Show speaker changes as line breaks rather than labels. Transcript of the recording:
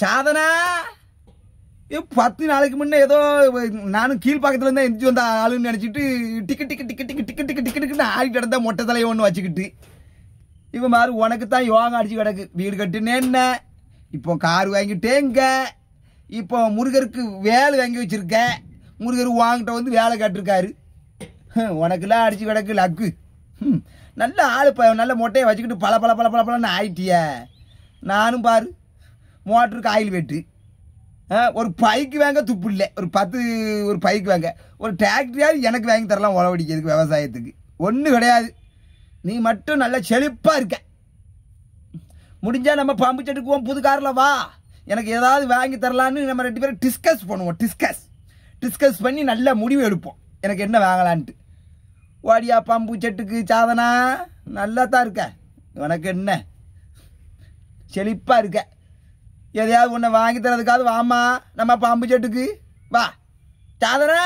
சாதனா 10 நாளைக்கு முன்னே ஏதோ நானும் கீழ்பாக்கத்துல இருந்தா எந்திரிச்சு வந்த ஆளுன்னு நினைச்சிட்டு டிக்கெட்டு ஆடிட்டு கிடந்தா மொட்டை தலையை ஒன்று வச்சுக்கிட்டு இவன் மாதிரி உனக்கு தான் யோகா அடிச்சு கிடக்கு. வீடு கட்டுன்னு என்ன, இப்போ கார் வாங்கிட்டேங்க, இப்போ முருகருக்கு வேலை வாங்கி வச்சிருக்க, முருகர் வாங்கிட்ட வந்து வேலை கட்டிருக்காரு. உனக்குலாம் அடிச்சு கிடக்கு லக்கு. நல்ல ஆள் நல்ல மொட்டையை வச்சுக்கிட்டு பல பல பல பல பலன்னு ஆயிட்டிய. நானும் பாரு மோட்டருக்கு ஆயில் வெட்டு, ஒரு பைக்கு வாங்க துப்பு இல்லை, ஒரு பைக்கு வாங்க, ஒரு டிராக்டரையாவது எனக்கு வாங்கி தரலாம் உழவடிக்கிறதுக்கு விவசாயத்துக்கு ஒன்றும் கிடையாது. நீ மட்டும் நல்லா செழிப்பாக இருக்க. முடிஞ்சால் நம்ம பம்பு செட்டுக்குவோம், புது காரில் வா, எனக்கு ஏதாவது வாங்கி தரலான்னு நம்ம 2 பேரும் டிஸ்கஸ் பண்ணுவோம். டிஸ்கஸ் பண்ணி நல்ல முடிவு எடுப்போம் எனக்கு என்ன வாங்கலான்ட்டு. வாடியா பம்பு செட்டுக்கு சாதனா, நல்லா தான் இருக்க, உனக்கு என்ன செழிப்பாக இருக்க. எதையாவது ஒன்று வாங்கி தரதுக்காவது வாமா நம்ம பம்பு செட்டுக்கு வா சாதனா.